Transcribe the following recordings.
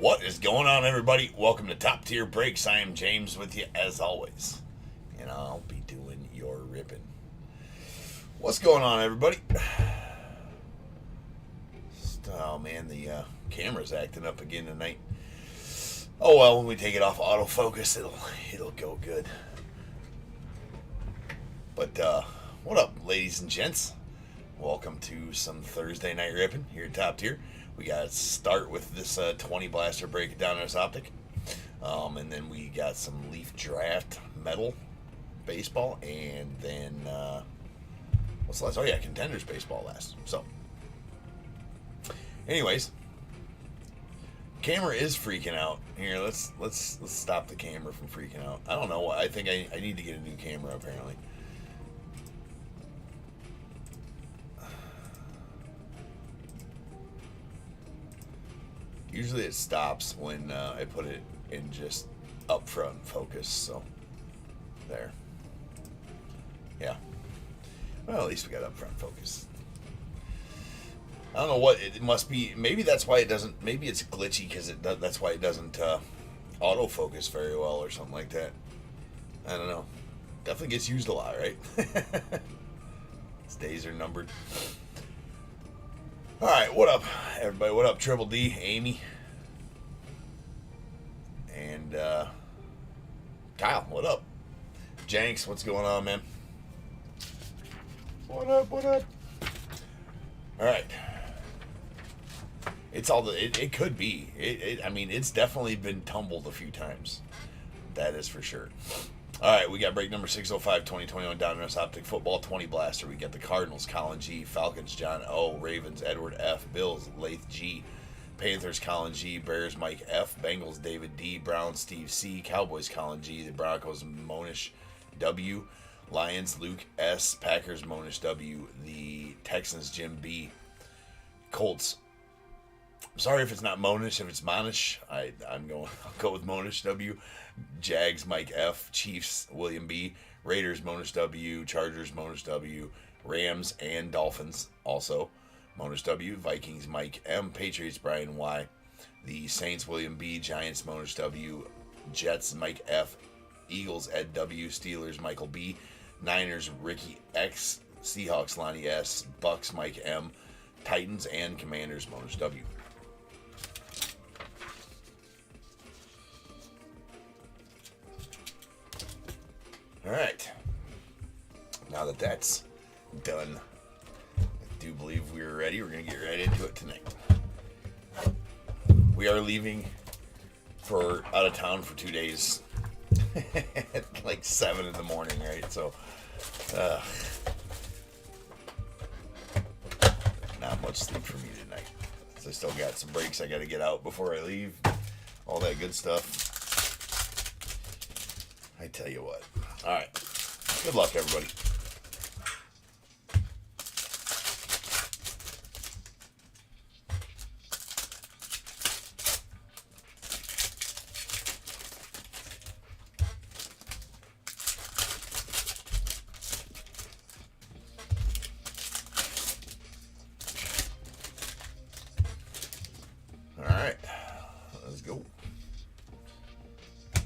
What is going on, everybody? Welcome to Top Tier Breaks. I am James with you as always, and I'll be doing your ripping. What's going on, everybody? Oh man, the camera's acting up again tonight. Oh well, when we take it off autofocus, it'll go good. But what up, ladies and gents? Welcome to some Thursday night ripping here at Top Tier. We got to start with this 20 blaster break at Donruss Optic. And then we got some Leaf Draft Metal Baseball. And then, what's the last? Oh, yeah, Contenders Baseball last. So, anyways, camera is freaking out. Here, let's stop the camera from freaking out. I don't know. I think I need to get a new camera, apparently. Usually it stops when I put it in just up front focus, so there. Yeah. Well, at least we got up front focus. I don't know what it must be. Maybe that's why it doesn't. Maybe it's glitchy because that's why it doesn't autofocus very well or something like that. I don't know. Definitely gets used a lot, right? Its days are numbered. All right, what up, everybody? What up, Triple D, Amy, and Kyle? What up, Janks? What's going on, man? What up? What up? All right, it's all the. It could be. I mean, it's definitely been tumbled a few times. That is for sure. All right, we got break number 605, 2021 Donruss Optic Football 20 Blaster. We got the Cardinals, Colin G, Falcons, John O, Ravens, Edward F, Bills, Lath G, Panthers, Colin G, Bears, Mike F, Bengals, David D, Browns, Steve C, Cowboys, Colin G, the Broncos, Monish W, Lions, Luke S, Packers, Monish W, the Texans, Jim B, Colts. I'm sorry if it's not Monish, if it's Monish, I'll go with Monish W. Jags, Mike F, Chiefs, William B, Raiders, Monish W, Chargers, Monish W, Rams and Dolphins, also Monish W, Vikings, Mike M, Patriots, Brian Y, the Saints, William B, Giants, Monish W, Jets, Mike F, Eagles, Ed W, Steelers, Michael B, Niners, Ricky X, Seahawks, Lonnie S, Bucks, Mike M, Titans and Commanders, Monish W. All right, now that that's done, I do believe we're ready. We're going to get right into it tonight. We are leaving for out of town for 2 days at like 7 in the morning, right? So, not much sleep for me tonight. So I still got some breaks I got to get out before I leave, all that good stuff. I tell you what. All right. Good luck, everybody. All right. Let's go.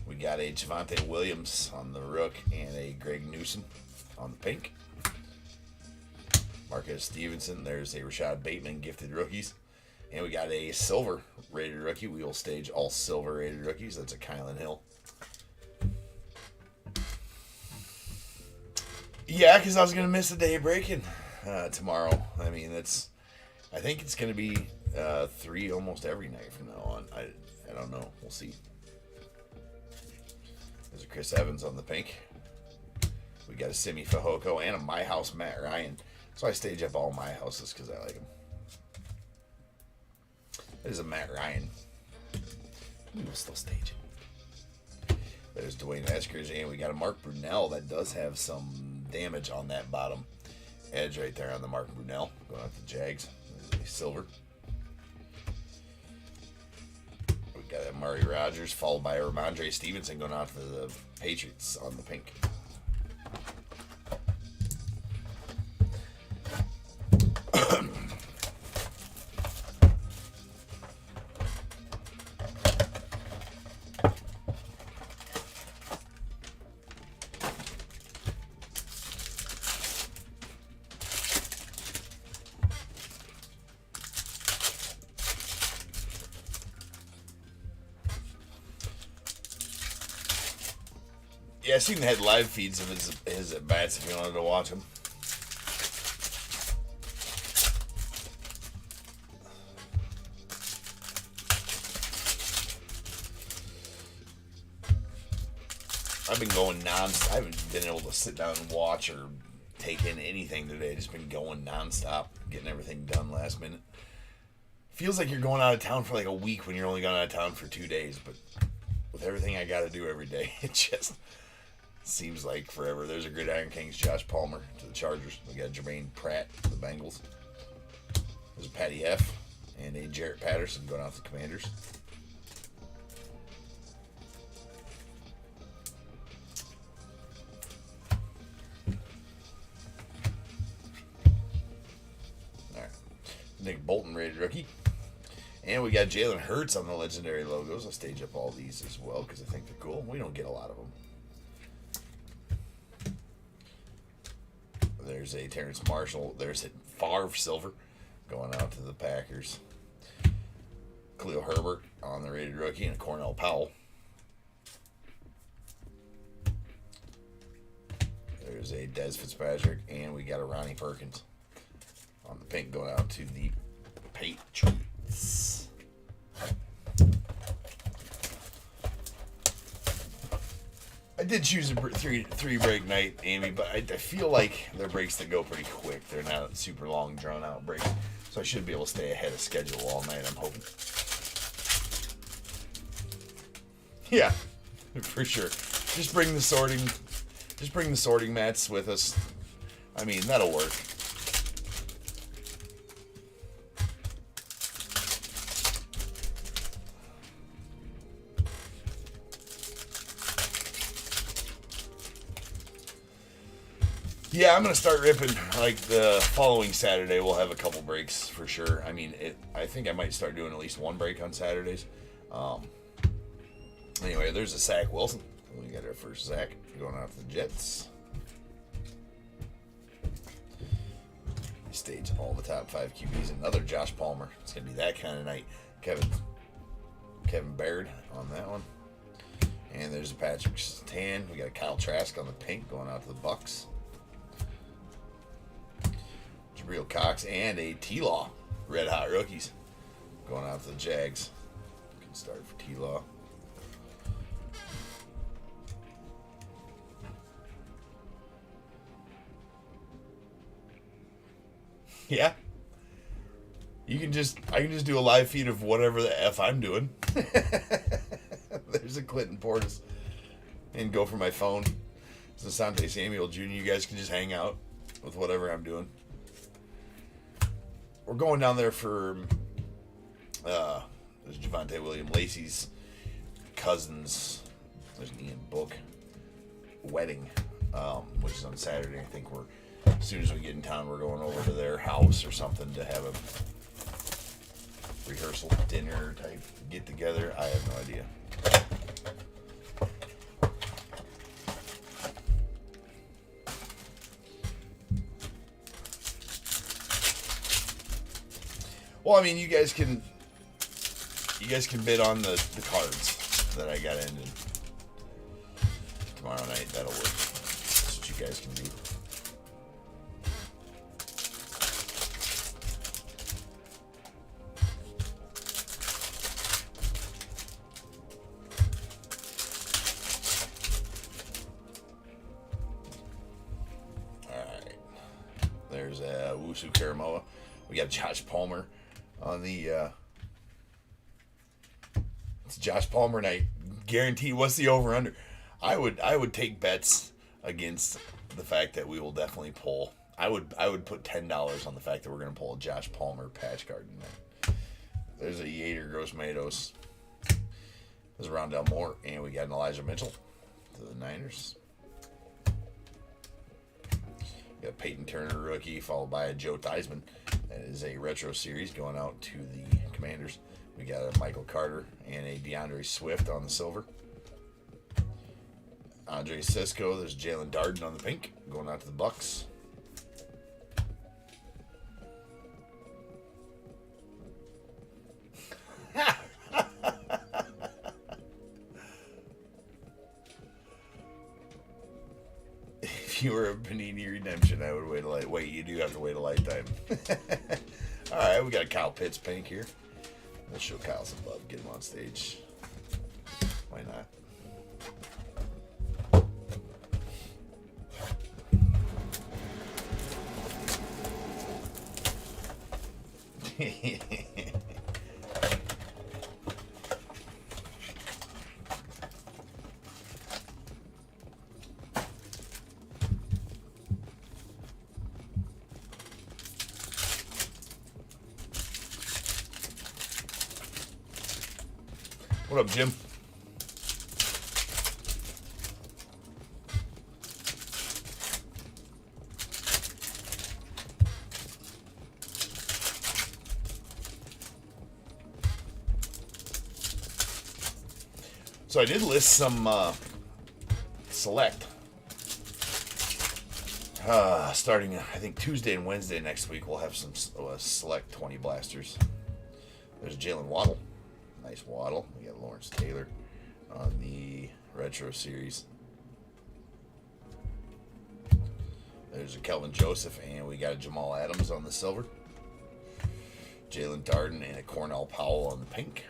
We got a Javonte Williams on the rook and a Greg Newsom on the pink. Marcus Stevenson. There's a Rashad Bateman gifted rookies. And we got a silver rated rookie. We will stage all silver rated rookies. That's a Kylan Hill. Yeah, because I was going to miss a day of breaking tomorrow. I mean, I think it's going to be 3 almost every night from now on. I don't know. We'll see. There's a Chris Evans on the pink. We got a Simi Fehoko and a My House Matt Ryan. So I stage up all my houses because I like them. There's a Matt Ryan. We will still stage it. There's Dwayne Eskridge, and we got a Mark Brunell that does have some damage on that bottom edge right there on the Mark Brunell. Going out to Jags. Silver. Got that Murray Rogers, followed by Ramondre Stevenson going out to the Patriots on the pink. Yeah, I seen they had live feeds of his at bats if you wanted to watch them. I've been going I haven't been able to sit down and watch or take in anything today. Just been going nonstop, getting everything done last minute. Feels like you're going out of town for like a week when you're only going out of town for 2 days, but with everything I got to do every day, it just seems like forever. There's a Gridiron Kings Josh Palmer to the Chargers. We got Jermaine Pratt to the Bengals. There's a Patty F. and a Jarrett Patterson going out to the Commanders. Nick Bolton rated rookie. And we got Jalen Hurts on the legendary logos. I'll stage up all these as well because I think they're cool. We don't get a lot of them. There's a Terrence Marshall. There's a Favre silver going out to the Packers. Khalil Herbert on the rated rookie and Cornell Powell. There's a Dez Fitzpatrick and we got a Ronnie Perkins on the pink going out to the Patriots. I did choose a three break night, Amy, but I feel like they're breaks that go pretty quick. They're not super long, drawn out breaks, so I should be able to stay ahead of schedule all night, I'm hoping. Yeah, for sure. Just bring the sorting mats with us. I mean, that'll work. Yeah, I'm going to start ripping, like, the following Saturday. We'll have a couple breaks for sure. I mean, I think I might start doing at least one break on Saturdays. Anyway, there's a Zach Wilson. We got our first Zach going out to the Jets. Stage all the top 5 QBs. Another Josh Palmer. It's going to be that kind of night. Kevin Baird on that one. And there's a Patrick Tan. We got a Kyle Trask on the pink going out to the Bucks. Jabril Cox and a T-Law. Red Hot Rookies going out to the Jags. Good start for T-Law. Yeah. I can just do a live feed of whatever the F I'm doing. There's a Clinton Portis. And go for my phone. It's Asante Samuel Jr. You guys can just hang out with whatever I'm doing. We're going down there for there's Javonte William Lacey's cousin's, there's an Ian Book wedding, which is on Saturday. I think as soon as we get in town, we're going over to their house or something to have a rehearsal dinner type get together. I have no idea. Well, I mean, you guys can bid on the cards that I got in tomorrow night. That'll work. That's what you guys can do. There's Wusu Karamoa. We got Josh Palmer on the it's Josh Palmer night. Guaranteed. What's the over under? I would take bets against the fact that we will definitely pull. I would put $10 on the fact that we're going to pull a Josh Palmer patch card tonight. There's a Yater Gross Matos. There's a Rondell Moore, and we got an Elijah Mitchell to the Niners. We got Peyton Turner rookie, followed by a Joe Theismann. That is a retro series going out to the Commanders. We got a Michael Carter and a DeAndre Swift on the silver. Andre Sisco. There's Jalen Darden on the pink going out to the Bucks. you were a Panini redemption, I would wait a light. Wait, you do have to wait a lifetime. All right, we got a Kyle Pitts pink here. We'll show Kyle some love. Get him on stage. Why not? What up, Jim? So I did list some select. Starting, I think, Tuesday and Wednesday next week, we'll have some select 20 blasters. There's Jalen Waddle. Nice Waddle. We got Lawrence Taylor on the Retro Series. There's a Kelvin Joseph, and we got a Jamal Adams on the silver. Jalen Darden and a Cornell Powell on the pink.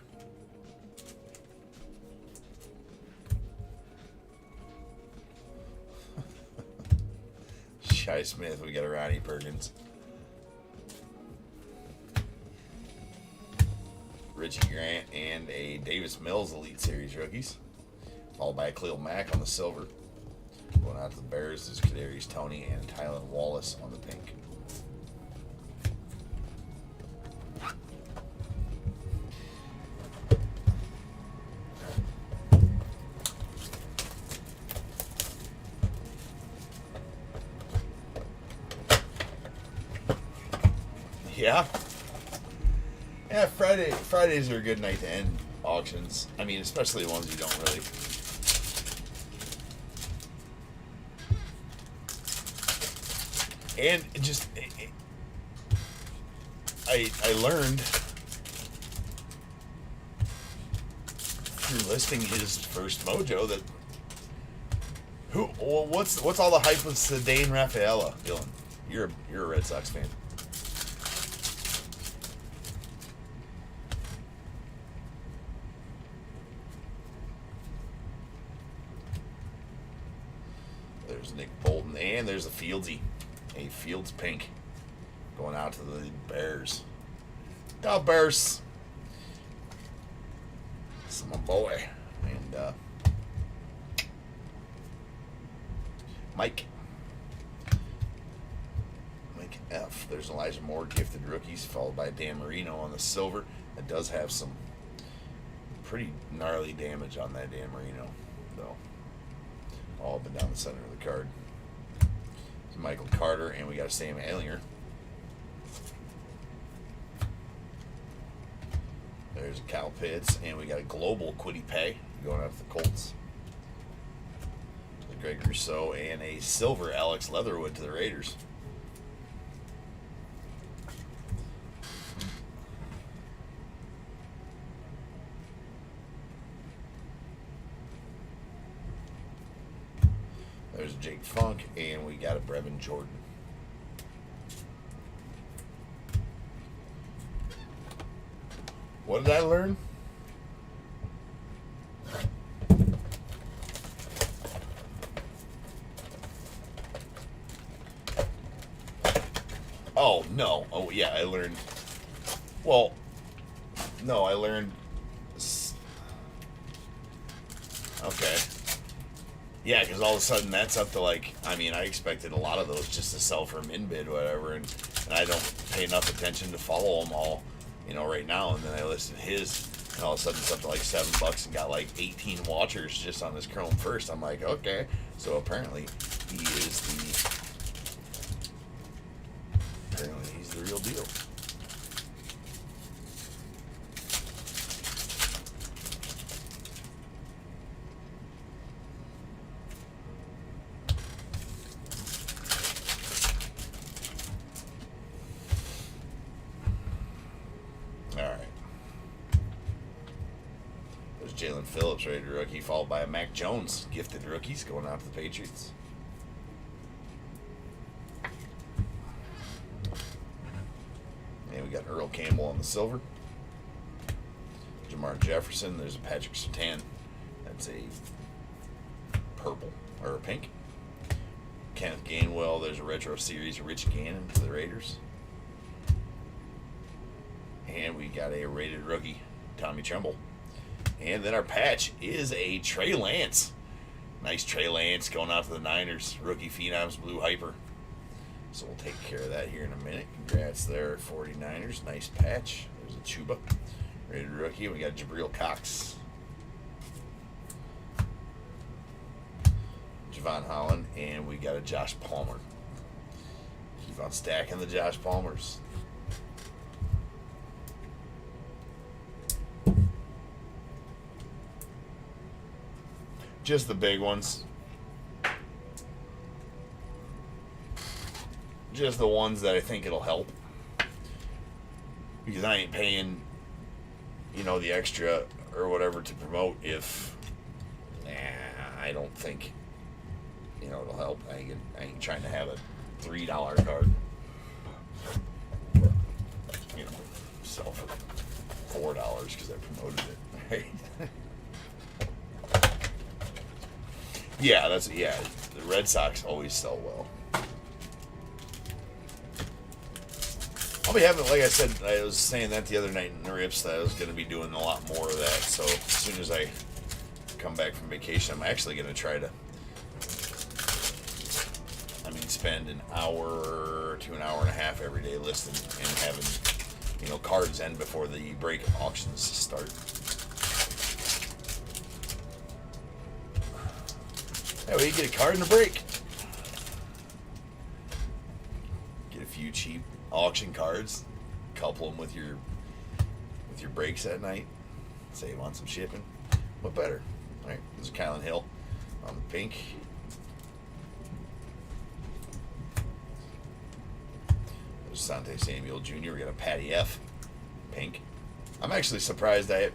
Shai Smith, we got a Ronnie Perkins. Richie Grant and a Davis Mills Elite Series rookies. Followed by a Khalil Mack on the silver. Going out to the Bears is Kadarius Toney and Tylan Wallace on the pink. Yeah. Yeah, Fridays are a good night to end auctions. I mean, especially the ones you don't really. And it just, I learned through listing his first mojo that what's all the hype with Sedane Rafaela, Dylan? You're a Red Sox fan. There's Nick Bolton, and there's a Fieldsy. A Fields pink going out to the Bears. Go Bears! It's my boy. And Mike F. There's Elijah Moore, gifted rookies, followed by Dan Marino on the silver. It does have some pretty gnarly damage on that Dan Marino, though. All up and down the center of the card. It's Michael Carter, and we got Sam Ehlinger. There's Kyle Pitts, and we got a global Kwity Paye going out to the Colts. The Greg Rousseau, and a silver Alex Leatherwood to the Raiders. There's Jake Funk, and we got a Brevin Jordan. What did I learn? Oh, no. Oh, yeah, I learned. Well, no, I learned. Okay. Yeah, because all of a sudden that's up to like, I mean, I expected a lot of those just to sell for min bid, whatever, and I don't pay enough attention to follow them all, right now. And then I listed his, and all of a sudden it's up to like $7 and got like 18 watchers just on his Chrome first. I'm like, okay, so apparently he's the real deal. Jalen Phillips, rated rookie, followed by a Mac Jones, gifted rookies, going out to the Patriots. got Earl Campbell on the silver. Jamar Jefferson. There's a Patrick Surtain. That's a purple or a pink. Kenneth Gainwell. There's a retro series of Rich Gannon to the Raiders. And we got a rated rookie, Tommy Tremble. And then our patch is a Trey Lance. Nice Trey Lance going out to the Niners. Rookie Phenoms Blue Hyper. So we'll take care of that here in a minute. Congrats there, 49ers. Nice patch. There's a Chuba. Rated rookie. We got Jabril Cox. Javon Holland. And we got a Josh Palmer. Keep on stacking the Josh Palmers. Just the big ones. Just the ones that I think it'll help. Because I ain't paying, the extra or whatever to promote if I don't think, it'll help. I ain't trying to have a $3 card. Sell for $4 because I promoted it. Right? Yeah, the Red Sox always sell well. I'll be having, like I said, I was saying that the other night in the Rips, that I was going to be doing a lot more of that. So as soon as I come back from vacation, I'm actually going to try to, spend an hour to an hour and a half every day listing and having, cards end before the break auctions start. That way you get a card in a break. Get a few cheap auction cards, couple them with your breaks at night, save on some shipping. What better? All right, there's Kylan Hill on the pink. There's Asante Samuel Jr. We got a Patty F, pink. I'm actually surprised I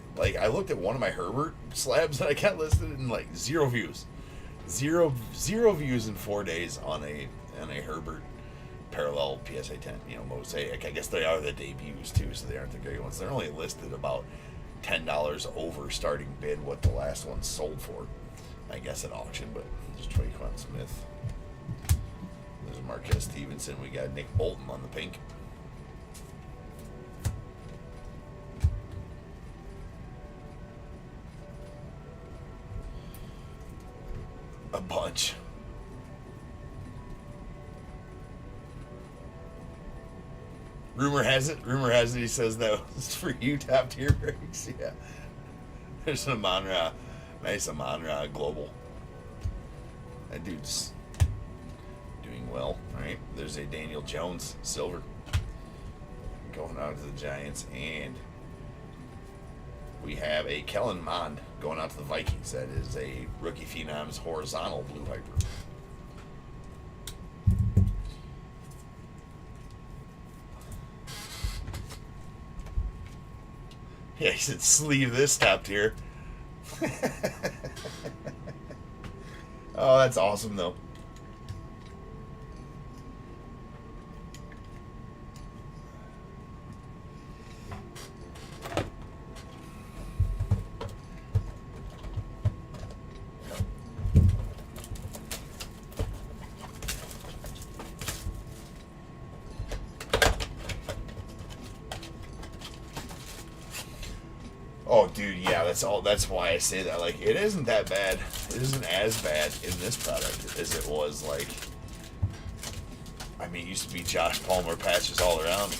looked at one of my Herbert slabs that I got listed and 0 views. Zero views in 4 days on a Herbert parallel PSA 10. Mosaic. I guess they are the debuts too, so they aren't the great ones. They're only listed about $10 over starting bid what the last one sold for, I guess, at auction. But there's Traquan Smith. There's Marquez Stevenson. We got Nick Bolton on the pink. A bunch. Rumor has it, he says that was for you, top tier breaks. Yeah. There's an Amon-Ra, nice Amon-Ra Global. That dude's doing well. All right. There's a Daniel Jones silver going out to the Giants, and we have a Kellen Mond going out to the Vikings. That is a rookie Phenoms horizontal Blue Hyper. Yeah, he said sleeve this top tier. Oh, that's awesome though. Oh, dude, yeah, that's why I say that. It isn't that bad. It isn't as bad in this product as it was, it used to be Josh Palmer patches all around.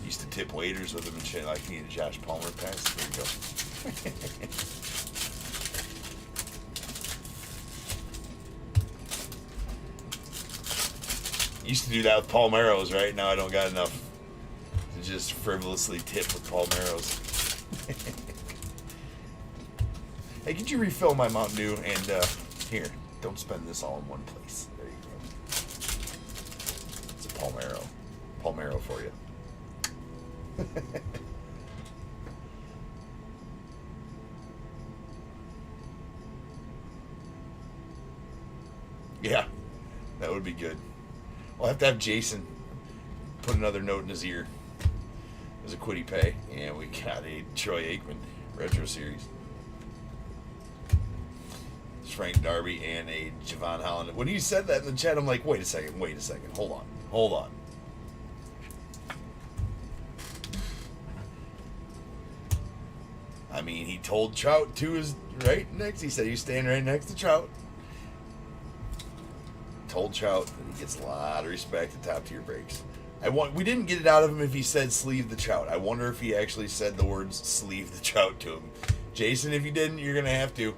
Used to tip waiters with them and shit, need a Josh Palmer patch. There you go. Used to do that with Palmeros, right? Now I don't got enough to just frivolously tip with Palmeros. Hey, could you refill my Mountain Dew? And here, don't spend this all in one place. There you go. It's a Palmero. Palmero for you. Yeah, that would be good. We'll have to have Jason put another note in his ear. There's a quitty pay, and we got a Troy Aikman Retro Series. It's Frank Darby and a Javon Holland. When you said that in the chat, I'm like, wait a second, hold on. I mean, he told Trout to his right next. He said he was standing right next to Trout. Told Trout that he gets a lot of respect at top tier breaks. We didn't get it out of him if he said sleeve the Trout. I wonder if he actually said the words sleeve the Trout to him. Jason, if you didn't, you're gonna have to.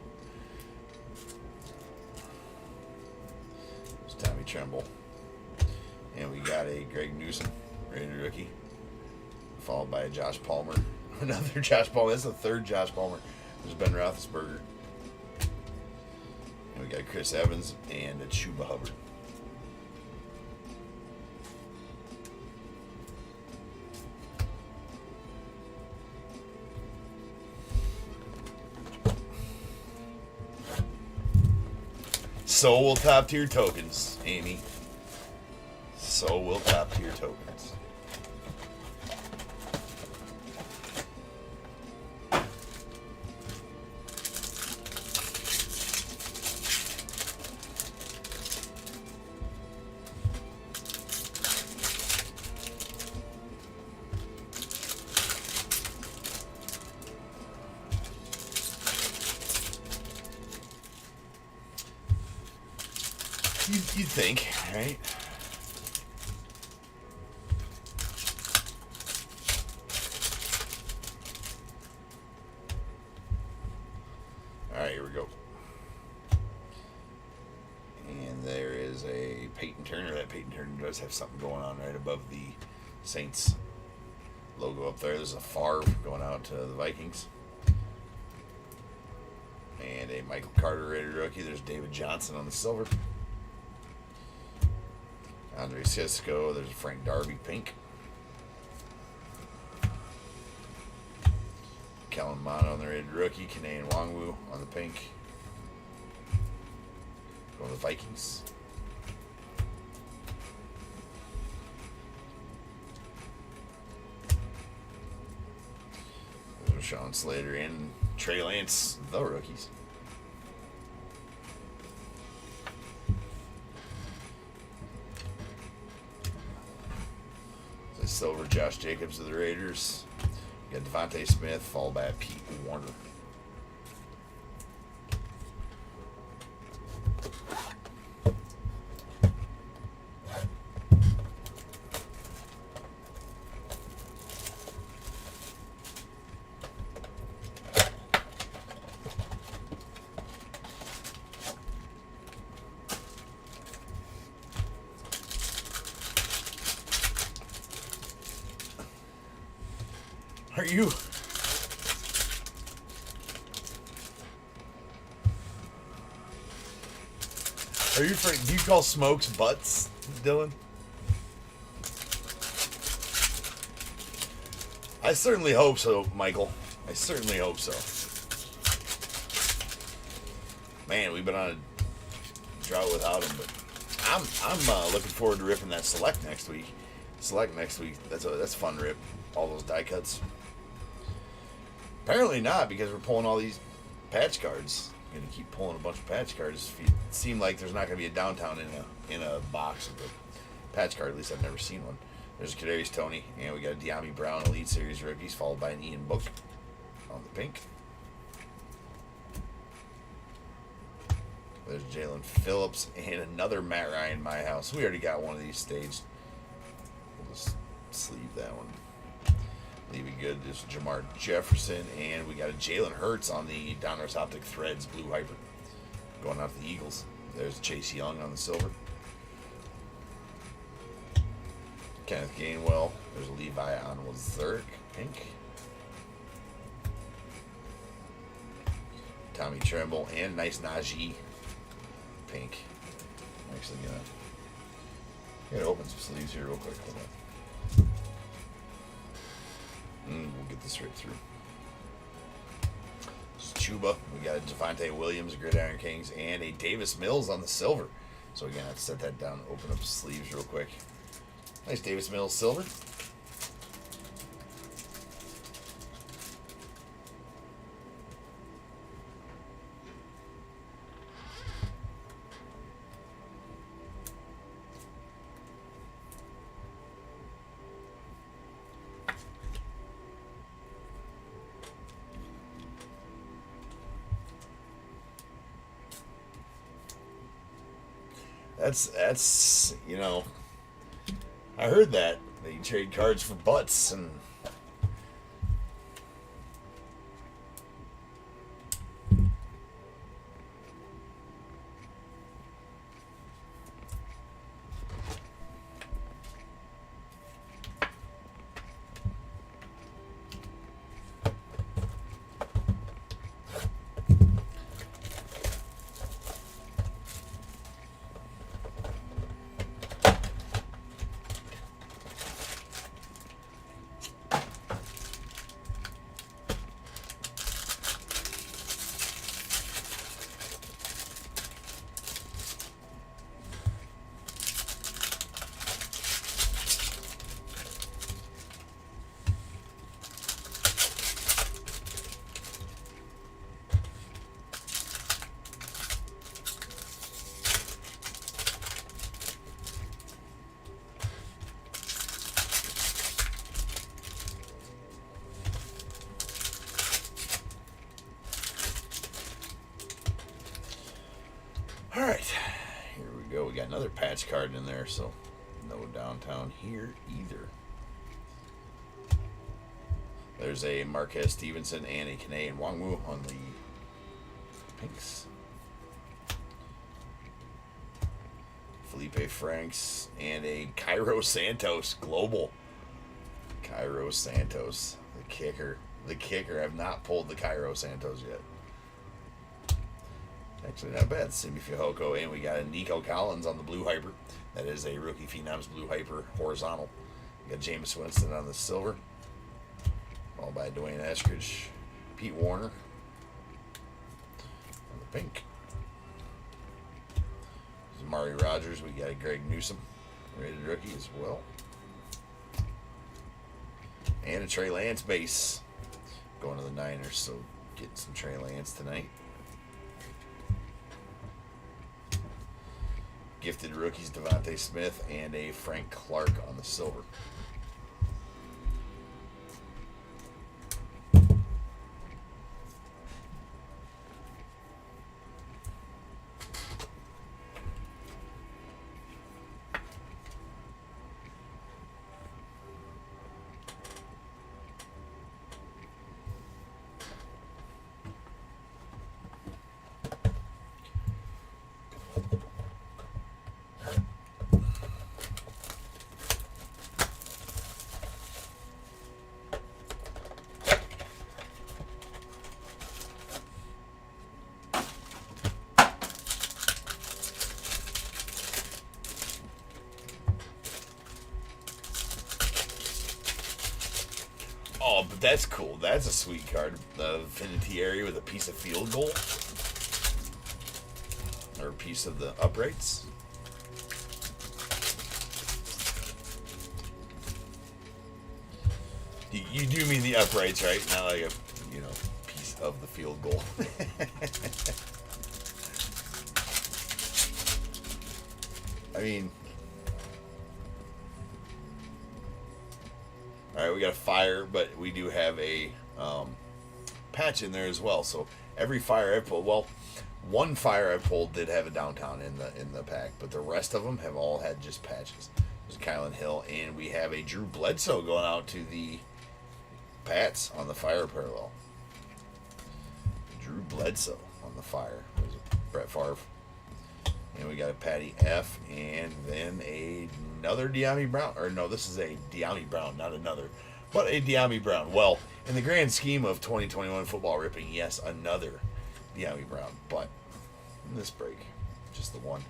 It's Tommy Tremble. And we got a Greg Newsom, Raider rookie. Followed by a Josh Palmer. Another Josh Palmer. That's the third Josh Palmer. There's Ben Roethlisberger. And we got Chris Evans and a Chuba Hubbard. So will top tier tokens, Amy. So will top tier tokens. You'd think, right? All right, here we go. And there is a Peyton Turner. That Peyton Turner does have something going on right above the Saints logo up there. There's a Favre going out to the Vikings. And a Michael Carter Raider rookie. There's David Johnson on the silver. Andre Cisco, there's a Frank Darby pink. Kellen Mond on the Rated rookie. Kane Nwangwu on the pink. Going to the Vikings. There's Sean Slater and Trey Lance, the rookies. Silver Josh Jacobs of the Raiders. We got Devontae Smith, followed by Pete Warner. Are you? Do you call smokes butts, Dylan? I certainly hope so, Michael. I certainly hope so. Man, we've been on a drought without him, but I'm looking forward to ripping that select next week. Select next week. That's a fun rip. All those die cuts. Apparently not, because we're pulling all these patch cards. Going to keep pulling a bunch of patch cards. It seems like there's not going to be a downtown in a box of a patch card. At least I've never seen one. There's a Kadarius Toney, and we got a De'Ami Brown Elite Series rookies, followed by an Ian Book on the pink. There's Jalen Phillips and another Matt Ryan My House. We already got one of these staged. We'll just sleeve that one. Leave it good. There's Jamar Jefferson, and we got a Jalen Hurts on the Donruss Optic Threads Blue Hyper. Going out to the Eagles. There's Chase Young on the silver. Kenneth Gainwell. There's Levi Onwuzurike, pink. Tommy Tremble, and nice Najee, pink. I'm actually gonna open some sleeves here real quick. Hold on. We'll get this right through. It's Chuba. We got a Javonte Williams, Gridiron Kings, and a Davis Mills on the silver. So we're going to have to set that down and open up the sleeves real quick. Nice Davis Mills silver. That's you know, I heard that they trade cards for butts and all right, here we go. We got another patch card in there, so no downtown here either. There's a Marquez Stevenson and a Canadian Wangwu on the pinks. Felipe Franks and a Cairo Santos global. Cairo Santos, the kicker. The kicker. I've not pulled the Cairo Santos yet. Actually, not bad. Simi Fihoko, and we got a Nico Collins on the Blue Hyper. That is a Rookie Phenoms Blue Hyper horizontal. We got Jameis Winston on the silver. All by Dwayne Eskridge. Pete Warner on the pink. There's Amari Rogers. We got a Greg Newsome, rated rookie as well. And a Trey Lance base. Going to the Niners, so getting some Trey Lance tonight. Gifted rookies, Devontae Smith, and a Frank Clark on the silver. Oh, but that's cool. That's a sweet card. The Vinatieri with a piece of field goal. Or a piece of the uprights. You do mean the uprights, right? Not like a, you know, piece of the field goal. I mean... Alright, we got a fire, but we do have a patch in there as well. So every fire I pulled, well, one fire I pulled did have a downtown in the pack, but the rest of them have all had just patches. There's Kylan Hill, and we have a Drew Bledsoe going out to the Pats on the fire parallel. Drew Bledsoe on the fire. There's Brett Favre. And we got a Patty F, and then another De'Ami Brown. Or no, this is a De'Ami Brown, not another, but a De'Ami Brown. Well, in the grand scheme of 2021 football ripping, yes, another De'Ami Brown. But in this break, just the one.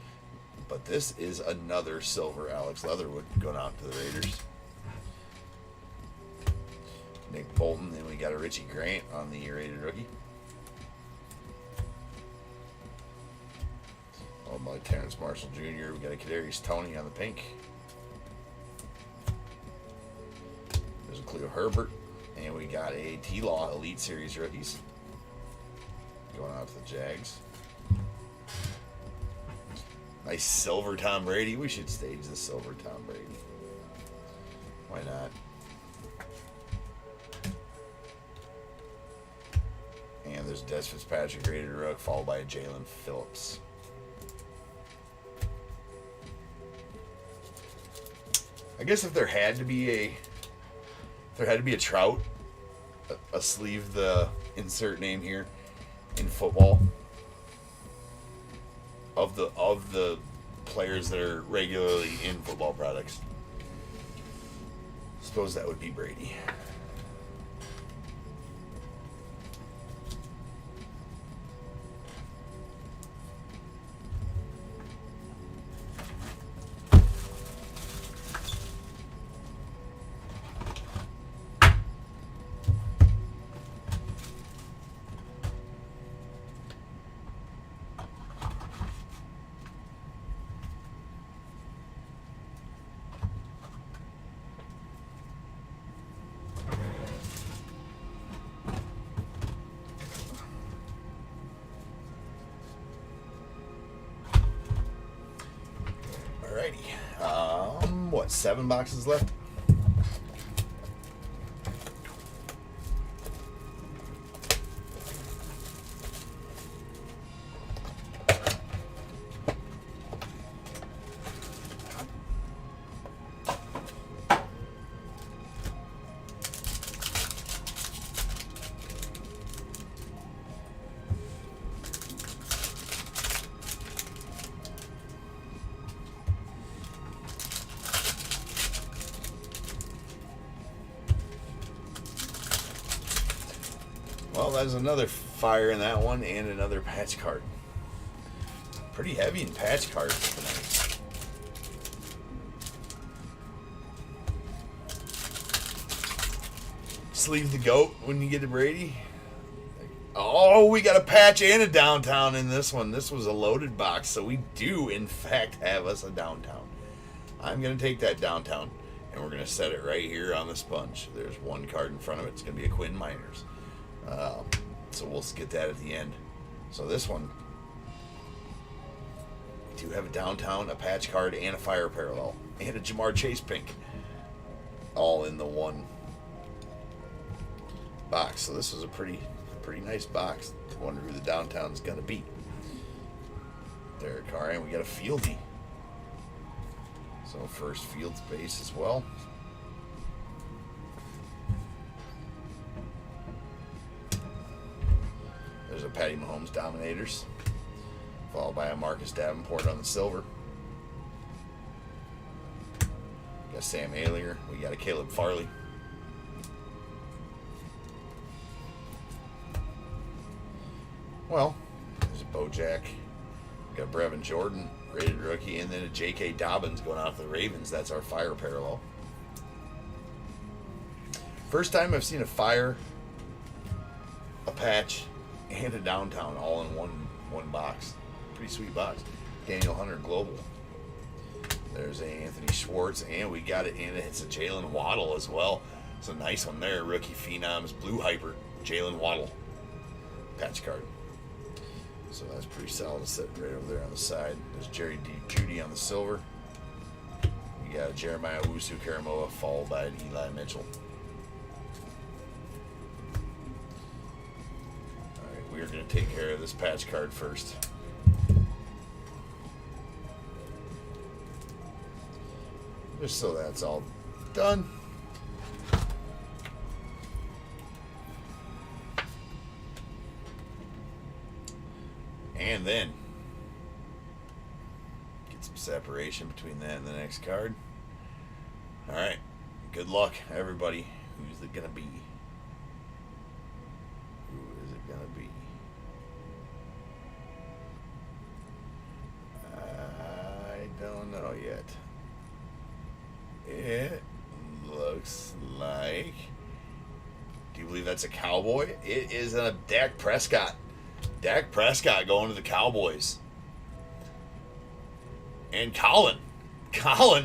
But this is another silver Alex Leatherwood going out to the Raiders. Nick Bolton, and we got a Richie Grant on the rated rookie. By Terrence Marshall Jr. We got a Kadarius Toney on the pink. There's a Cleo Herbert. And we got a T-Law Elite Series rookies. Going out to the Jags. Nice silver Tom Brady. We should stage the silver Tom Brady. Why not? And there's Des Fitzpatrick graded rook, followed by a Jalen Phillips. I guess if there had to be a Trout, a sleeve the insert name here in football of the players that are regularly in football products. I suppose that would be Brady. Alrighty. What, 7 boxes left? Well, there's another fire in that one and another patch card. Pretty heavy in patch cards tonight. Sleeve the GOAT when you get to Brady. Oh, we got a patch and a downtown in this one. This was a loaded box, so we do, in fact, have us a downtown. I'm going to take that downtown, and we're going to set it right here on the sponge. There's one card in front of it. It's going to be a Quinn Miners. So we'll get that at the end. So this one, we do have a downtown, a patch card, and a fire parallel, and a Jamar Chase pink, all in the one box. So this was a pretty nice box. I wonder who the downtown is going to be. Derek Carr, and we got a Fieldy. So first Fields base as well. There's a Patty Mahomes Dominators, followed by a Marcus Davenport on the silver. We got Sam Ehlinger. We got a Caleb Farley. Well, there's a Bojack. We got Brevin Jordan, rated rookie, and then a J.K. Dobbins going out to the Ravens. That's our fire parallel. First time I've seen a fire, a patch, and a downtown all in one box. Pretty sweet box. Daniel Hunter Global. There's a Anthony Schwartz, and we got it, and it's a Jalen Waddle as well. It's a nice one there. Rookie Phenoms Blue Hyper Jalen Waddle patch card. So that's pretty solid. Sitting right over there on the side. There's Jerry D. Judy on the silver. We got Jeremiah Owusu Karamoa, followed by an Eli Mitchell. We're going to take care of this patch card first. Just so that's all done. And then get some separation between that and the next card. All right. Good luck, everybody. Who's it going to be? Who is it going to be? I don't know yet. It looks like... Do you believe that's a Cowboy? It is a Dak Prescott. Dak Prescott going to the Cowboys. And Colin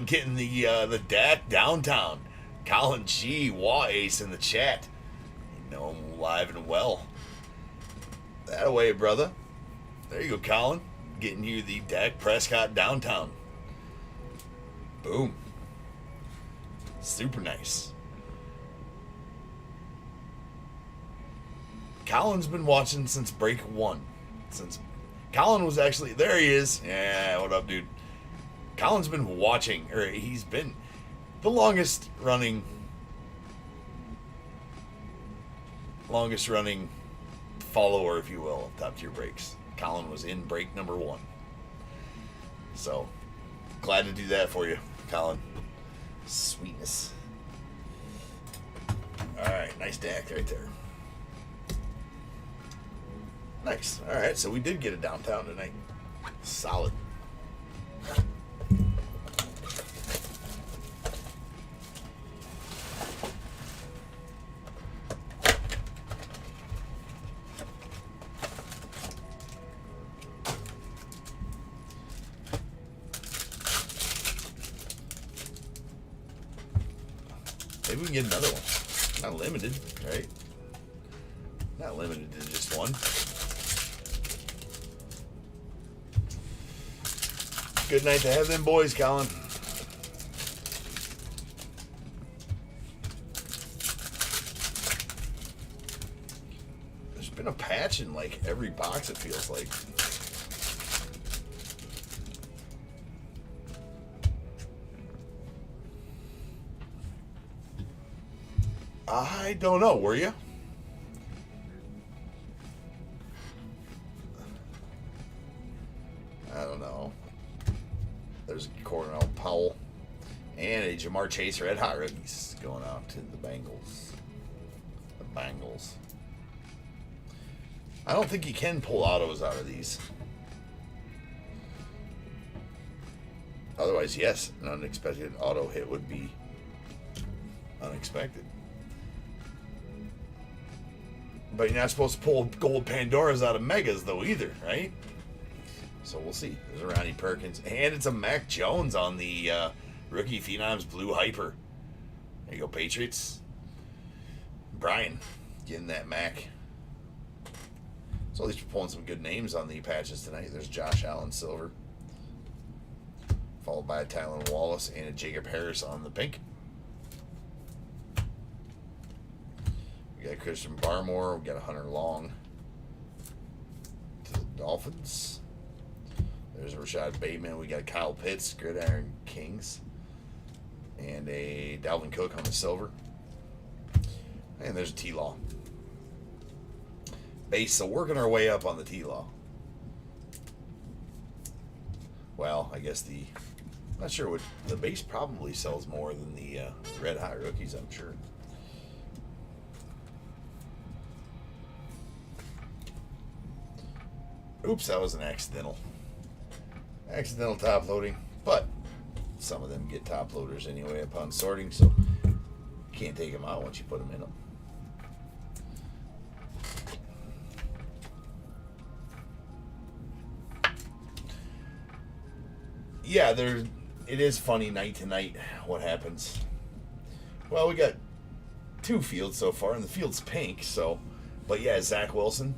getting the Dak downtown. Colin G. Waw Ace in the chat. You know him live and well. That away, brother. There you go, Colin. Getting you the Dak Prescott downtown. Boom. Super nice. Colin's been watching since break 1. Since Colin was actually... There he is. Yeah, what up, dude? Colin's been watching, or he's been the longest running follower, if you will, of Top Tier Breaks. Colin was in break number 1. So, glad to do that for you, Colin. Sweetness. Alright, nice Dak right there. Nice. Alright, so we did get a downtown tonight. Solid. Maybe we can get another one. Not limited, right? Not limited to just one. Good night to have them boys, Colin. There's been a patch in like every box, it feels like. I don't know, were you? I don't know. There's Cornell Powell and a Jamar Chase Red Hot Rookies going out to the Bengals. The Bengals. I don't think you can pull autos out of these. Otherwise, yes, an unexpected auto hit would be unexpected. But you're not supposed to pull gold Pandoras out of Megas, though, either, right? So we'll see. There's a Ronnie Perkins. And it's a Mac Jones on the Rookie Phenoms Blue Hyper. There you go, Patriots. Brian getting that Mac. So at least we're pulling some good names on the patches tonight. There's Josh Allen Silver. Followed by a Tylen Wallace and a Jacob Harris on the pink. We got Christian Barmore. We got a Hunter Long to the Dolphins. There's a Rashad Bateman. We got Kyle Pitts, Gridiron Kings, and a Dalvin Cook on the silver. And there's a T-Law. Base, so working our way up on the T-Law. Well, I guess I'm not sure what, the base probably sells more than the Red Hot Rookies, I'm sure. Oops, that was an accidental top loading, but some of them get top loaders anyway upon sorting, so you can't take them out once you put them in them. Yeah, it is funny night to night what happens. Well, we got 2 fields so far, and the field's pink, so, but yeah, Zach Wilson,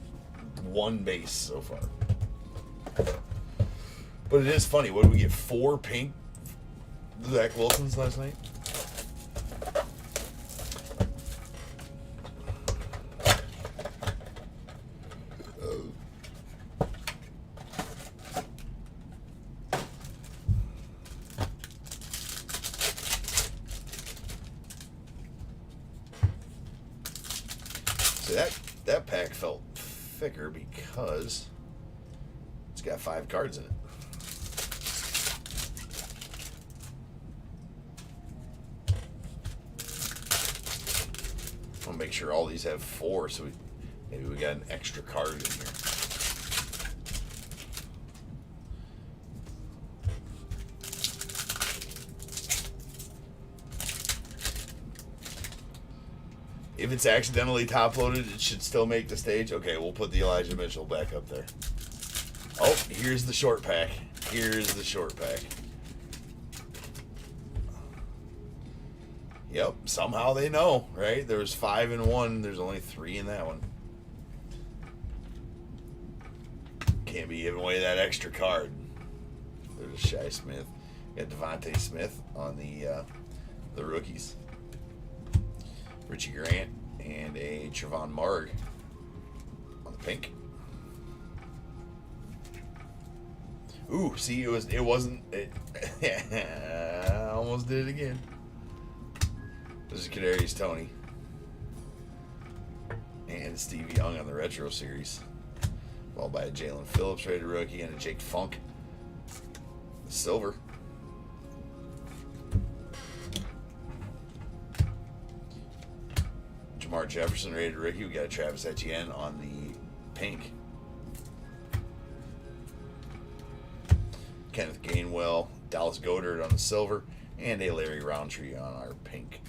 1 base so far. But it is funny. What did we get? 4 pink Zach Wilsons last night? So that pack felt thicker because it's got 5 cards in it. I'll make sure all these have 4, so maybe we got an extra card in here. If it's accidentally top loaded, it should still make the stage. Okay, we'll put the Elijah Mitchell back up there. Oh, here's the short pack. Here's the short pack. Yep, somehow they know, right? There was 5 in one. There's only 3 in that one. Can't be giving away that extra card. There's a Shy Smith. Got Devontae Smith on the rookies. Richie Grant and a Trevon Moehrig on the pink. Ooh, see, it wasn't. I almost did it again. This is Kadarius Toney and Steve Young on the retro series, followed by a Jalen Phillips rated rookie and a Jake Funk silver. Jamar Jefferson rated rookie. We got a Travis Etienne on the pink. Kenneth Gainwell, Dallas Goedert on the silver, and a Larry Roundtree on our pink.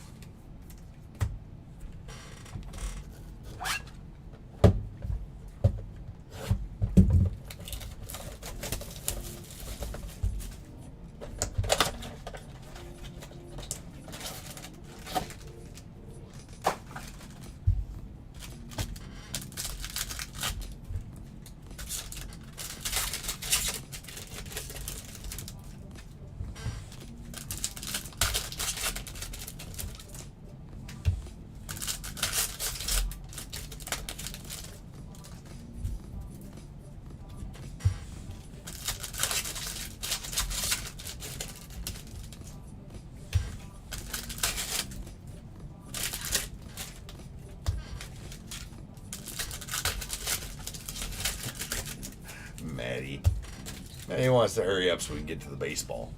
Maddie wants to hurry up so we can get to the baseball.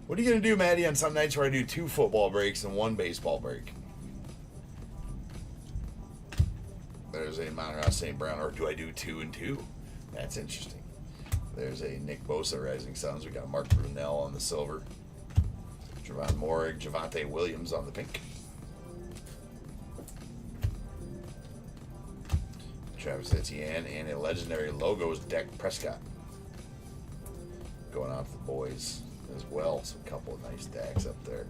What are you going to do, Maddie, on some nights where I do 2 football breaks and 1 baseball break? There's a Monroe St. Brown, or do I do 2 and 2? That's interesting. There's a Nick Bosa Rising Suns. We got Mark Brunell on the silver. Trevon Moehrig, Javonte Williams on the pink. Travis Etienne, and a legendary logos Dak Prescott going out to the boys as well. So a couple of nice Daks up there.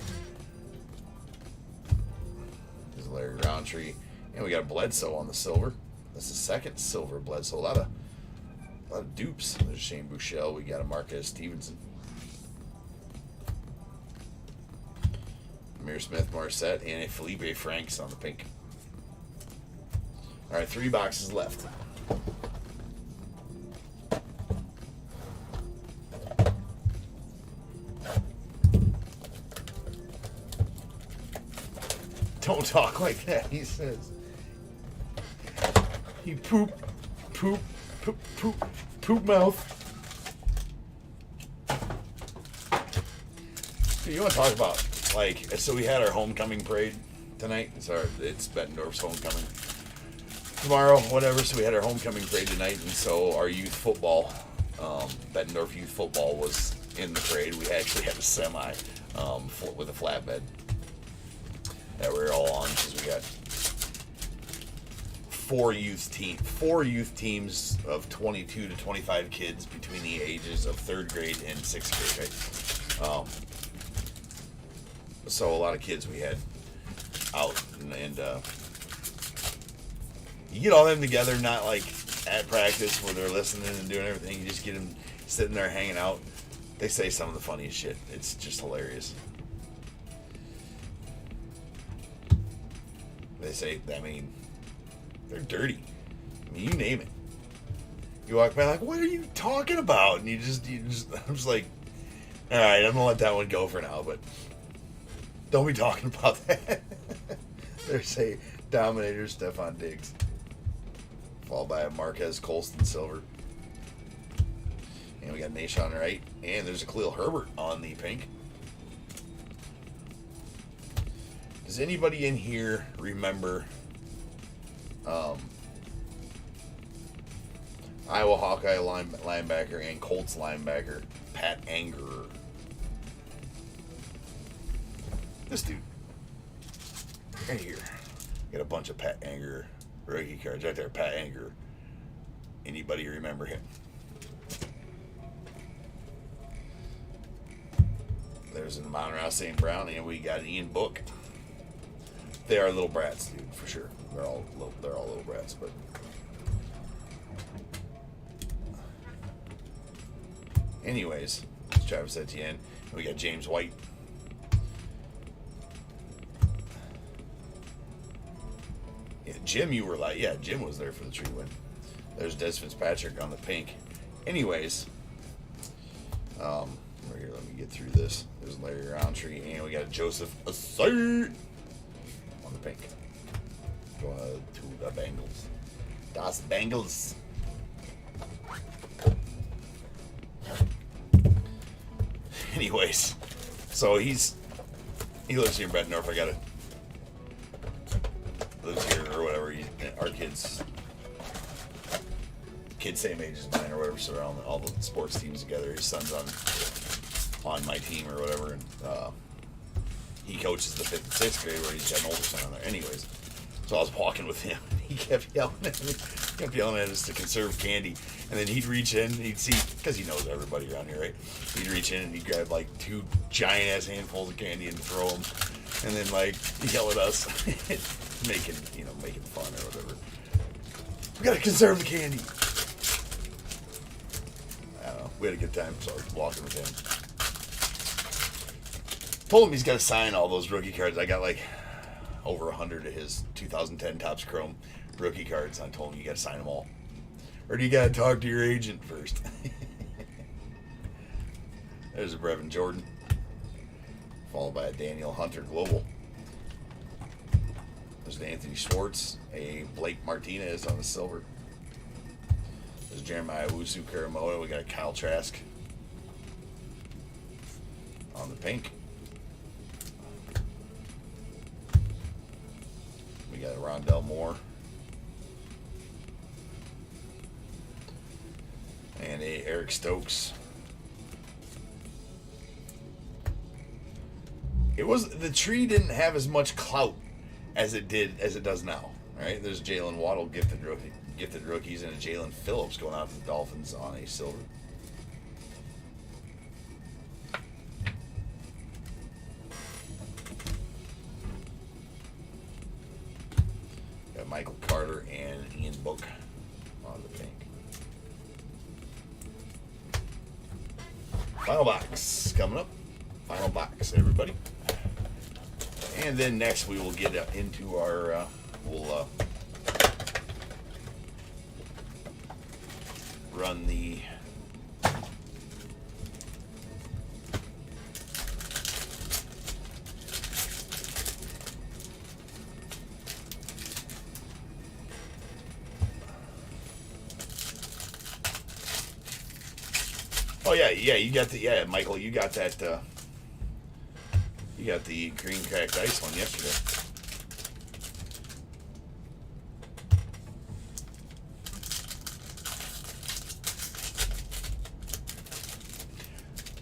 There's Larry Roundtree, and we got Bledsoe on the silver. That's the second silver Bledsoe. A lot of dupes. There's Shane Buechele. We got a Marquez Stevenson. Amir Smith Marset, and a Felipe Franks on the pink. All right, 3 boxes left. Don't talk like that, he says. He poop mouth. So you want to talk about, like, so we had our homecoming parade tonight. It's Bettendorf's homecoming. Tomorrow, whatever, so we had our homecoming parade tonight, and so our youth football, Bettendorf youth football was in the parade. We actually had a semi with a flatbed that we were all on, because we got 4 youth teams of 22 to 25 kids between the ages of 3rd grade and 6th grade, right? So a lot of kids we had out, and you get all them together, not like at practice where they're listening and doing everything. You just get them sitting there hanging out. They say some of the funniest shit. It's just hilarious. They say, I mean, they're dirty. I mean, you name it. You walk by like, what are you talking about? And you just I'm just like, all right, I'm gonna let that one go for now, but don't be talking about that. There's a Dominator, Stephon Diggs, followed by a Marquez Colston silver. And we got Nashawn Wright, and there's a Khalil Herbert on the pink. Does anybody in here remember Iowa Hawkeye linebacker and Colts linebacker Pat Angerer? This dude right here. Got a bunch of Pat Angerer rookie cards right there. Pat Angerer. Anybody remember him? There's in the Monroe St. Brown, and we got Ian Book. They are little brats, dude, for sure. They're all little brats, but anyways, it's Travis Etienne. And we got James White. Yeah, Jim, you were like, yeah, Jim was there for the tree win. There's Des Fitzpatrick on the pink. Anyways, right here, let me get through this. There's Larry Roundtree, and we got Joseph Asay on the pink. Going to the Bengals. Das Bengals. Anyways, so he lives here in Bettendorf. I gotta lives here or whatever. Our kids same age as mine or whatever, so they're all the sports teams together. His son's on my team or whatever, and he coaches the 5th and 6th grade where he's got an older son on there. Anyways, so I was walking with him, and he kept yelling at me, us to conserve candy. And then he'd reach in, and he'd see, because he knows everybody around here, right? He'd reach in and he'd grab like 2 giant ass handfuls of candy and throw them, and then like yell at us, making fun or whatever. We gotta conserve the candy. I don't know. We had a good time, so I was walking with him. Told him he's got to sign all those rookie cards. I got like over 100 of his 2010 Topps Chrome rookie cards. I told him you got to sign them all. Or do you got to talk to your agent first? There's a Brevin Jordan, followed by a Daniel Hunter Global. There's an Anthony Schwartz, a Blake Martinez on the silver. There's Jeremiah Owusu Karamoto. We got a Kyle Trask on the pink. We got a Rondell Moore. And a Eric Stokes. The tree didn't have as much clout as it does now. Right? There's Jalen Waddle gifted rookies, and a Jalen Phillips going out to the Dolphins on a silver. Got Michael Carter and Ian Book on the pink. Final box coming up. Final box, everybody. And then next we will get into our, run the Michael, you got that you got the green cracked ice one yesterday.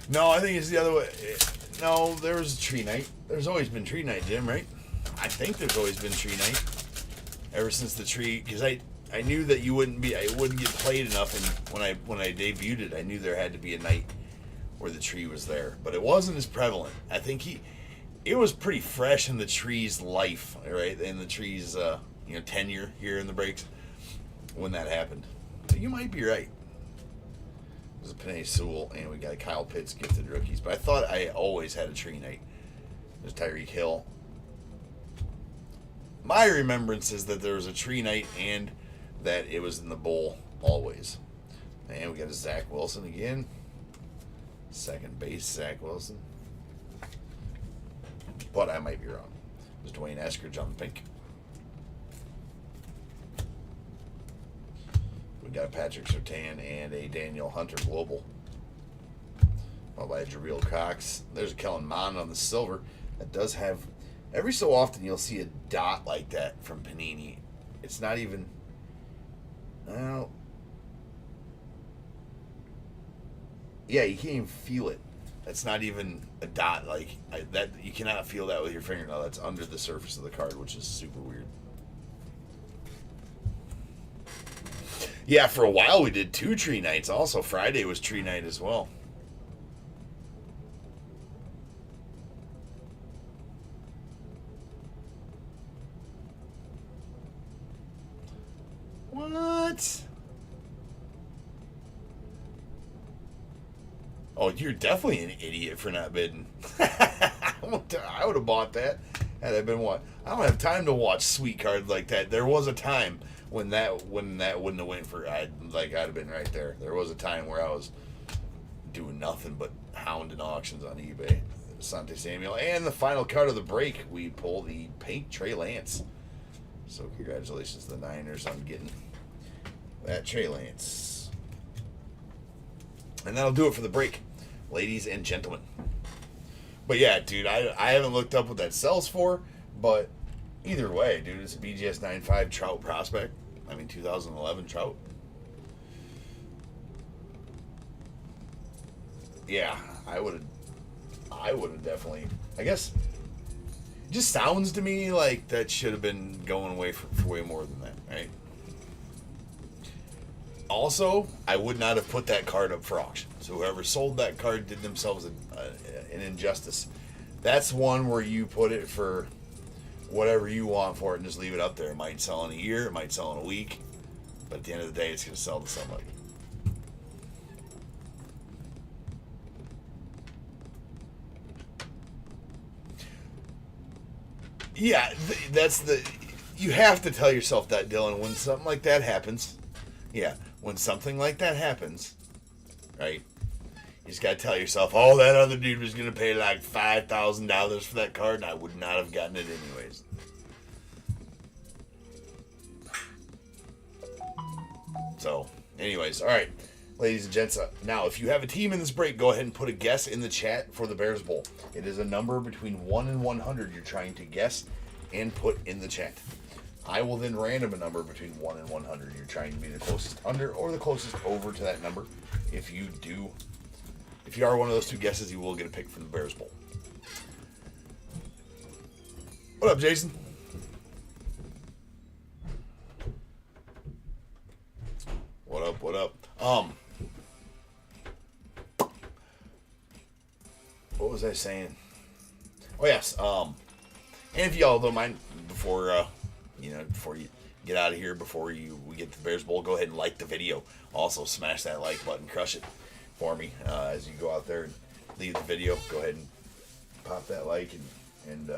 No, I think it's the other way. No, there was a tree night. There's always been tree night, Jim, right? I think there's always been tree night ever since the tree, because I knew that it wouldn't get played enough, and when I debuted it, I knew there had to be a night where the tree was there, but it wasn't as prevalent. I think it was pretty fresh in the tree's life, right? In the tree's tenure here in the breaks when that happened. So you might be right. There's a Penei Sewell, and we got Kyle Pitts gifted rookies. But I thought I always had a tree night. There's Tyreek Hill. My remembrance is that there was a tree night and that it was in the bowl always. And we got a Zach Wilson again. Second base, Zach Wilson. But I might be wrong. There's Dwayne Eskridge on the pink. We got a Patrick Surtain and a Daniel Hunter Global. Followed by a Jabril Cox. There's a Kellen Mond on the silver. That does have, every so often you'll see a dot like that from Panini. It's not even, well, yeah, you can't even feel it. That's not even a dot that. You cannot feel that with your fingernail. That's under the surface of the card, which is super weird. Yeah, for a while we did 2 tree nights. Also, Friday was tree night as well. What? Oh, you're definitely an idiot for not bidding. I would have bought that had I been what? I don't have time to watch sweet cards like that. There was a time when that wouldn't have went for. I'd have been right there. There was a time where I was doing nothing but hounding auctions on eBay. Asante Samuel, and the final card of the break, we pull the pink Trey Lance. So congratulations to the Niners on getting that Trey Lance. And that'll do it for the break, ladies and gentlemen. But yeah, dude, I haven't looked up what that sells for, but either way, dude, it's a BGS 95 Trout prospect. 2011 Trout. Yeah, I would have definitely. I guess it just sounds to me like that should have been going away for way more than that, right? Also, I would not have put that card up for auction. So whoever sold that card did themselves an injustice. That's one where you put it for whatever you want for it and just leave it up there. It might sell in a year, it might sell in a week, but at the end of the day, it's going to sell to somebody. Yeah, you have to tell yourself that, Dylan, when something like that happens. Yeah, when something like that happens, right? You just got to tell yourself, oh, that other dude was going to pay like $5,000 for that card, and I would not have gotten it anyways. So, anyways, all right, ladies and gents. Now, if you have a team in this break, go ahead and put a guess in the chat for the Bears Bowl. It is a number between 1 and 100 you're trying to guess and put in the chat. I will then random a number between 1 and 100. You're trying to be the closest under or the closest over to that number. If you are one of those two guesses, you will get a pick from the Bears Bowl. What up, Jason? What up? What up? What was I saying? Oh yes. And if y'all don't mind, before you get out of here, before we get to the Bears Bowl, go ahead and like the video. Also, smash that like button, crush it for me as you go out there and leave the video. Go ahead and pop that like and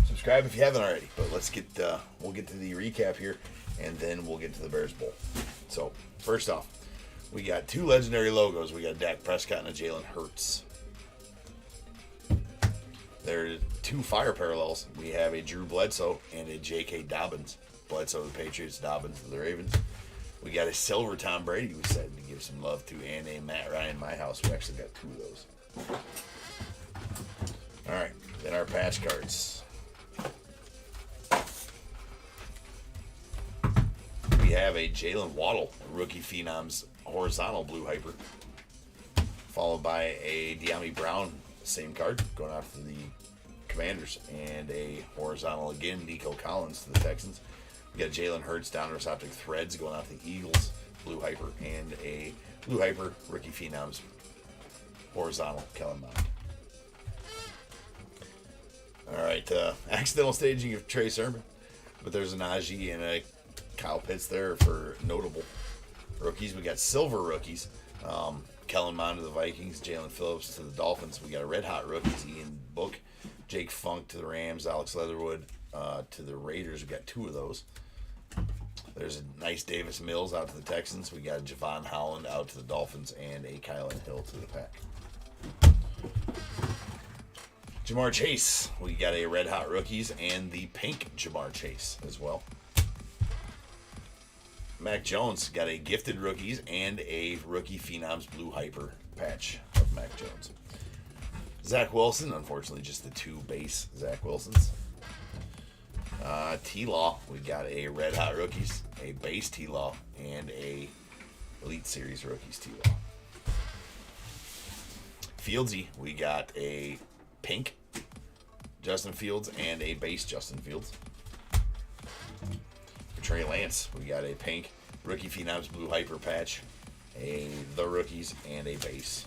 subscribe if you haven't already. But we'll get to the recap here, and then we'll get to the Bears Bowl. So first off, we got two legendary logos. We got Dak Prescott and a Jalen Hurts. There are two fire parallels. We have a Drew Bledsoe and a J.K. Dobbins. Bledsoe to the Patriots, Dobbins to the Ravens. We got a silver Tom Brady we said to give some love to, and a Matt Ryan My House. We actually got two of those. All right, then our patch cards. We have a Jalen Waddle, rookie phenoms horizontal blue hyper, followed by a De'Ami Brown, same card, going out to the Commanders, and a horizontal again, Nico Collins to the Texans. We got Jalen Hurts, Donruss Optic Threads going out to the Eagles, blue hyper, and a blue hyper rookie phenoms horizontal Kellen Mond. All right, accidental staging of Trey Sermon, but there's a Najee and a Kyle Pitts there for notable rookies. We got silver rookies. Kellen Mond to the Vikings, Jalen Phillips to the Dolphins. We got a red hot rookies, Ian Book, Jake Funk to the Rams, Alex Leatherwood to the Raiders. We got two of those. There's a nice Davis Mills out to the Texans. We got Javon Holland out to the Dolphins, and a Kylan Hill to the Pack. Jamar Chase. We got a red hot rookies and the pink Jamar Chase as well. Mac Jones got a gifted rookies and a rookie phenoms blue hyper patch of Mac Jones. Zach Wilson, unfortunately, just the two base Zach Wilsons. T-Law, we got a red hot rookies, a base T-Law, and a Elite Series rookies T-Law. Fieldsy, we got a pink Justin Fields and a base Justin Fields. Trey Lance, we got a pink rookie phenoms blue hyper patch, the rookies, and a base.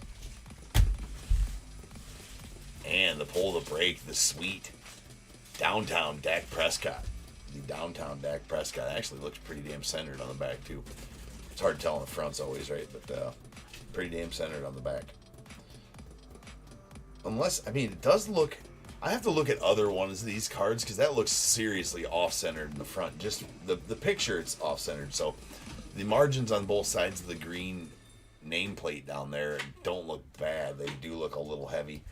And the pull, the break, the sweet downtown Dak Prescott the downtown Dak Prescott. Actually looks pretty damn centered on the back, too. It's hard to tell on the fronts always, right? But pretty damn centered on the back. Unless, I mean, it does look... I have to look at other ones of these cards because that looks seriously off-centered in the front. Just the picture, it's off-centered. So the margins on both sides of the green nameplate down there don't look bad. They do look a little heavy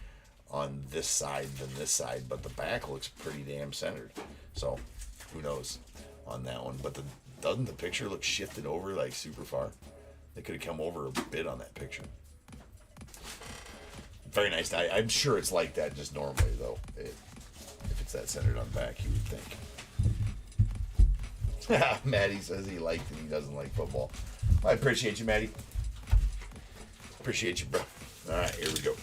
on this side than this side, but the back looks pretty damn centered. So who knows on that one? But doesn't the picture look shifted over like super far? They could have come over a bit on that picture. Very nice. I'm sure it's like that just normally, though. If it's that centered on the back, you would think. Maddie says he liked it. He doesn't like football. I appreciate you, Maddie. Appreciate you, bro. All right, here we go.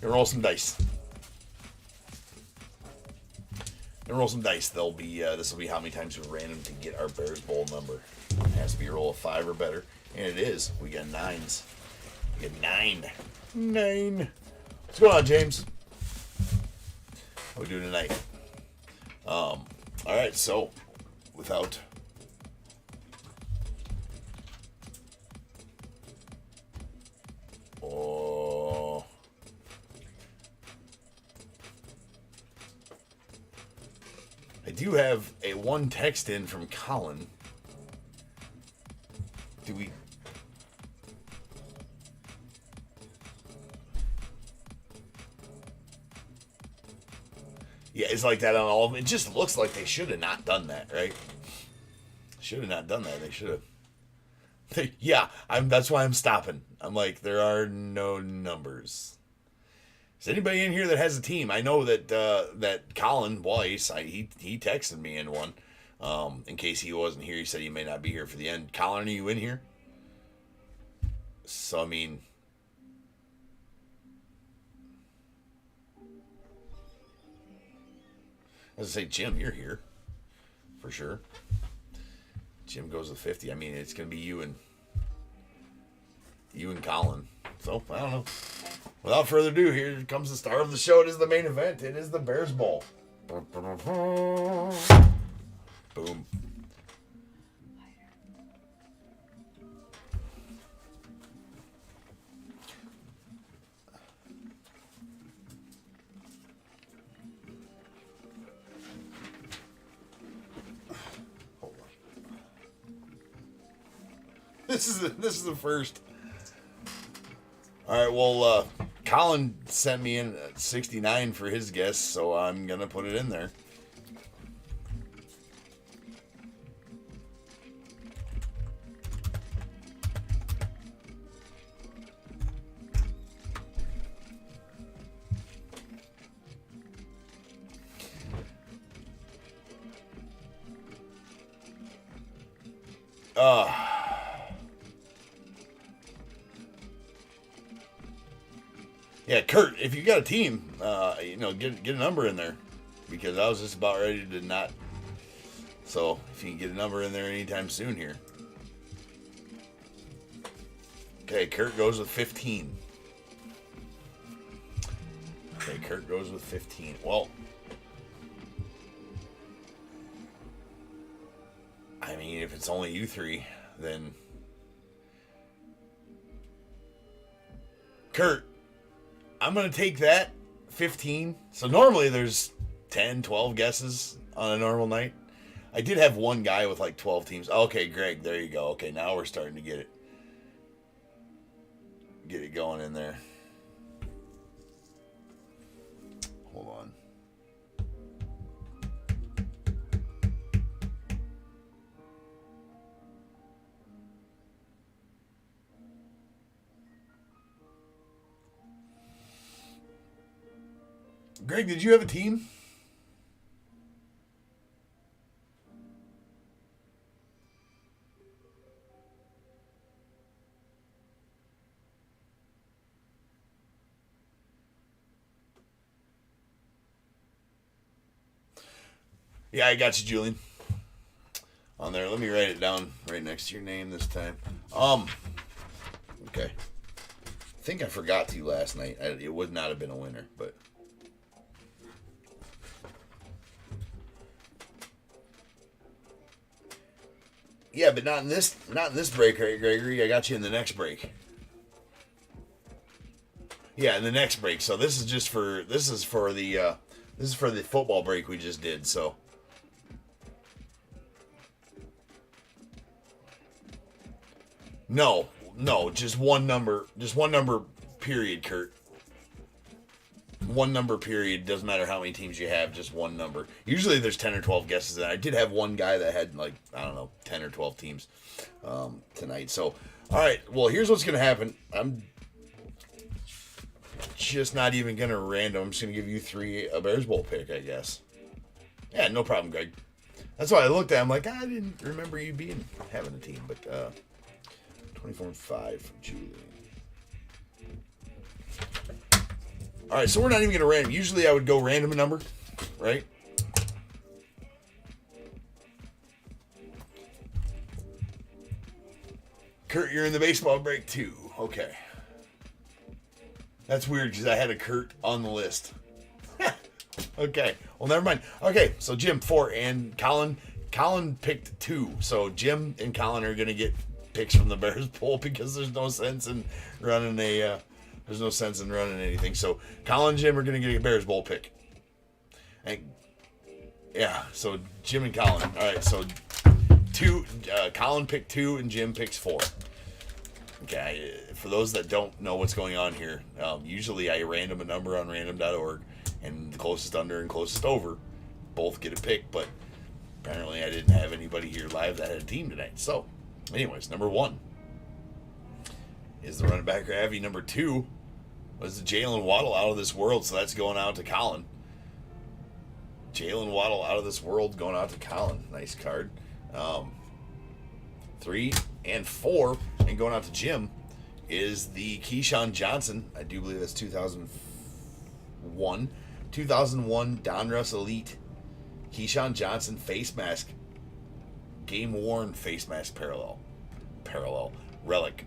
Gonna roll some dice. Roll some dice. They'll be. This will be how many times we're random to get our Bears Bowl number. It has to be a roll of 5 or better, and it is. We got 9s. We got 9. 9. What's going on, James? How we doing tonight? All right. So, without I do have a one text in from Colin. Do we? Yeah, it's like that on all of them. It just looks like they should have not done that, right? Should have not done that. They should have. Yeah, that's why I'm stopping. I'm like, there are no numbers. Is anybody in here that has a team? I know that that Colin Weiss, he texted me in one. In case he wasn't here, he said he may not be here for the end. Colin, are you in here? So, I mean... I was going to say, Jim, you're here. For sure. Jim goes with 50. I mean, it's going to be you and Colin. So, I don't know. Without further ado, here comes the star of the show. It is the main event. It is the Bears Bowl. Boom. This is the first. All right, well, Colin sent me in 69 for his guess, so I'm gonna put it in there. Yeah, Kurt, if you got a team, get a number in there, because I was just about ready to not. So if you can get a number in there anytime soon here. Okay, Kurt goes with 15. Okay, Kurt goes with 15. Well, I mean, if it's only you three, then Kurt, I'm going to take that 15. So normally there's 10, 12 guesses on a normal night. I did have one guy with like 12 teams. Okay, Greg, there you go. Okay, now we're starting to get it going in there. Hold on. Greg, did you have a team? Yeah, I got you, Julian. On there. Let me write it down right next to your name this time. Okay. I think I forgot to last night. It would not have been a winner, but... Yeah, but not in this break, right, Gregory? I got you in the next break. Yeah, in the next break. So this is for the football break we just did. So no, just one number, period, Kurt. One number, period. Doesn't matter how many teams you have, just one number. Usually there's 10 or 12 guesses, and I did have one guy that had, like, I don't know, 10 or 12 teams tonight. So, all right, well, here's what's going to happen. I'm just not even going to random. I'm just going to give you a Bears Bowl pick, I guess. Yeah, no problem, Greg. That's why I looked at him like, I didn't remember you having a team, but 24-5 from Julie. All right, so we're not even going to random. Usually I would go random a number, right? Kurt, you're in the baseball break too. Okay. That's weird because I had a Kurt on the list. Okay, well, never mind. Okay, so Jim, 4, and Colin picked 2. So Jim and Colin are going to get picks from the Bears Bowl because there's no sense in running anything. So Colin and Jim are going to get a Bears Bowl pick. And yeah, so Jim and Colin. All right, so Colin picked 2 and Jim picks 4. Okay, for those that don't know what's going on here, usually I random a number on random.org, and the closest under and closest over both get a pick, but apparently I didn't have anybody here live that had a team tonight. So, anyways, number 1 is the running back Ravi. Number 2 was the Jalen Waddle out of this world, so that's going out to Colin. Jalen Waddle out of this world going out to Colin. Nice card. 3 and 4, and going out to Jim, is the Keyshawn Johnson. I do believe that's 2001 Donruss Elite Keyshawn Johnson face mask, game worn face mask parallel relic.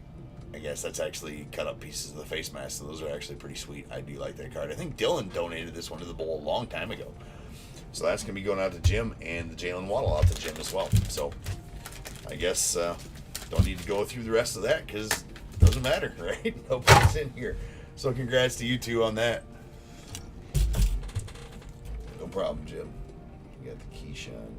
I guess that's actually cut up pieces of the face mask, so those are actually pretty sweet. I do like that card. I think Dylan donated this one to the bowl a long time ago. So that's going to be going out to Jim, and the Jalen Waddle out to Jim as well. So I guess don't need to go through the rest of that because it doesn't matter, right? Nobody's in here. So congrats to you two on that. No problem, Jim. You got the Keyshawn.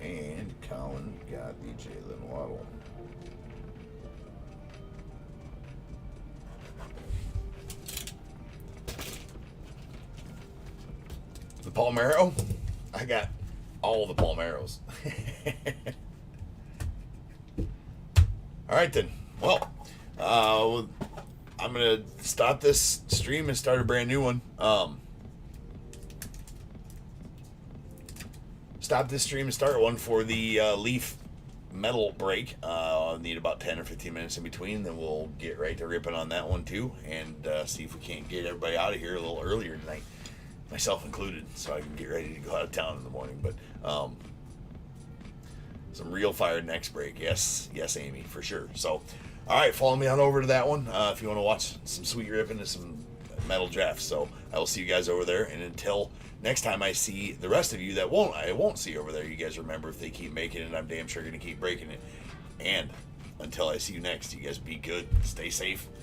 And Colin got the Jalen Waddle. The Palmero? I got all the Palmeros. All right, then. Well, I'm going to stop this stream and start a brand new one. Stop this stream and start one for the Leaf Metal break. I'll need about 10 or 15 minutes in between. Then we'll get right to ripping on that one, too, and see if we can't get everybody out of here a little earlier tonight. Myself included, so I can get ready to go out of town in the morning. But some real fire next break. Yes, Amy, for sure. So, all right, follow me on over to that one if you want to watch some sweet ripping and some metal drafts. So I will see you guys over there. And until next time I see the rest of you that I won't see over there, you guys remember, if they keep making it, I'm damn sure going to keep breaking it. And until I see you next, you guys be good, stay safe.